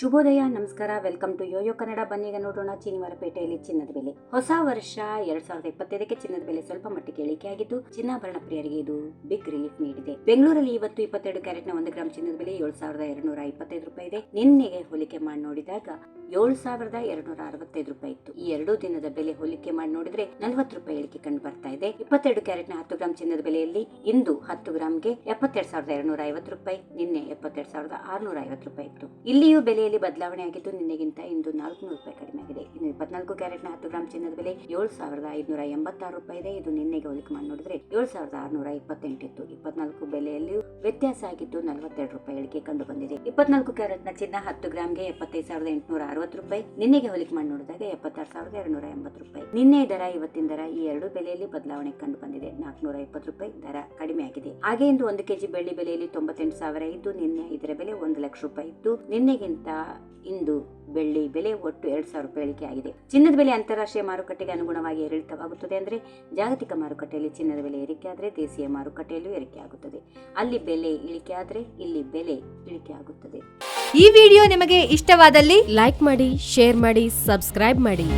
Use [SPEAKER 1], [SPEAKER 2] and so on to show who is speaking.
[SPEAKER 1] ಶುಭೋದಯ, ನಮಸ್ಕಾರ. Welcome to YoYo Kannada. ಬನ್ನೀಗ ನೋಡೋಣ ಶನಿವಾರಪೇಟೆಯಲ್ಲಿ ಚಿನ್ನದ ಬೆಲೆ. ಹೊಸ ವರ್ಷ 2025ಕ್ಕೆ ಚಿನ್ನದ ಬೆಲೆ ಸ್ವಲ್ಪ ಮಟ್ಟಿಗೆ ಇಳಿಕೆಯಾಗಿದ್ದು ಚಿನ್ನಾಭರಣ ಪ್ರಿಯರಿಗೆ ಇದು ಬಿಗ್ ರಿಲೀಫ್ ನೀಡಿದೆ. ಬೆಂಗಳೂರಲ್ಲಿ ಇವತ್ತು 22 ಕ್ಯಾರೆಟ್ನ 1 ಗ್ರಾಂ ಚಿನ್ನದ ಬೆಲೆ 7,225 ರೂಪಾಯಿ ಇದೆ. ನಿನ್ನೆಗೆ ಹೋಲಿಕೆ ಮಾಡಿ ನೋಡಿದಾಗ 7,265 ರೂಪಾಯಿ ಇತ್ತು. ಈ 2 ದಿನದ ಬೆಲೆ ಹೋಲಿಕೆ ಮಾಡಿ ನೋಡಿದ್ರೆ 40 ರೂಪಾಯಿ ಇಳಿಕೆ ಕಂಡು ಬರ್ತಾ ಇದೆ. 22 ಕ್ಯಾರೆಟ್ನ 10 ಗ್ರಾಂ ಚಿನ್ನದ ಬೆಲೆಯಲ್ಲಿ ಇಂದು 10 ಗ್ರಾಂಗೆ 72,250 ರೂಪಾಯಿ, ನಿನ್ನೆ 72,650 ರೂಪಾಯಿ ಇತ್ತು. ಇಲ್ಲಿಯೂ ಬೆಲೆಯಲ್ಲಿ ಬದಲಾವಣೆ ಆಗಿದ್ದು ನಿನ್ನೆಗಿಂತ ಇಂದು 400 ರೂಪಾಯಿ ಕಡಿಮೆ ಆಗಿದೆ. ಇನ್ನು 24 ಕ್ಯಾರೆಟ್ನ 10 ಗ್ರಾಂ ಚಿನ್ನದ ಬೆಲೆ 7,586 ರೂಪಾಯಿ ಇದೆ. ಇದು ನಿನ್ನೆಗೆ ಹೋಲಿಕೆ ಮಾಡಿ ನೋಡಿದ್ರೆ 7,628 ಇತ್ತು. 24 ಬೆಲೆಯಲ್ಲಿಯೂ ವ್ಯತ್ಯಾಸ ಆಗಿದ್ದು 42 ರೂಪಾಯಿ ಇಳಿಕೆ ಕಂಡು ಬಂದಿದೆ. 24 ಕ್ಯಾರೆಟ್ನ ಚಿನ್ನ 10 ಗ್ರಾಂಗೆ 75,860 ರೂಪಾಯಿ, ನಿನ್ನೆಗೆ ಹೋಲಿಕೆ ಮಾಡಿ ನೋಡಿದಾಗ 76,280 ರೂಪಾಯಿ. ನಿನ್ನೆ ದರ ಇವತ್ತಿನ ದರ ಈ 2 ಬೆಲೆಯಲ್ಲಿ ಬದಲಾವಣೆ ಕಂಡು ಬಂದಿದೆ. 420 ರೂಪಾಯಿ ದರ ಕಡಿಮೆ ಆಗಿದೆ. ಹಾಗೆ ಇಂದು 1 ಕೆಜಿ ಬೆಳ್ಳಿ ಬೆಲೆಯಲ್ಲಿ 98,000 ಇದ್ದು ನಿನ್ನೆ ಇದರ ಬೆಲೆ 1 ಲಕ್ಷ ರೂಪಾಯಿ ಇತ್ತು. ನಿನ್ನೆಗಿಂತ ಇಂದು ಬೆಳ್ಳಿ ಬೆಲೆ ಒಟ್ಟು 2,000 ರೂಪಾಯಿ ಇಳಿಕೆ ಆಗಿದೆ. ಚಿನ್ನದ ಬೆಲೆ ಅಂತಾರಾಷ್ಟ್ರೀಯ ಮಾರುಕಟ್ಟೆಗೆ ಅನುಗುಣವಾಗಿ ಏರಿಳಿತವಾಗುತ್ತದೆ. ಅಂದರೆ ಜಾಗತಿಕ ಮಾರುಕಟ್ಟೆಯಲ್ಲಿ ಚಿನ್ನದ ಬೆಲೆ ಏರಿಕೆ ಆದರೆ ದೇಶೀಯ ಮಾರುಕಟ್ಟೆಯಲ್ಲೂ ಏರಿಕೆ ಆಗುತ್ತದೆ. ಅಲ್ಲಿ ಬೆಲೆ ಇಳಿಕೆ ಆದರೆ ಇಲ್ಲಿ ಬೆಲೆ ಇಳಿಕೆ ಆಗುತ್ತದೆ.
[SPEAKER 2] ಈ ವಿಡಿಯೋ ನಿಮಗೆ ಇಷ್ಟವಾದಲ್ಲಿ ಲೈಕ್ ಮಾಡಿ, ಶೇರ್ ಮಾಡಿ, ಸಬ್ಸ್ಕ್ರೈಬ್ ಮಾಡಿ.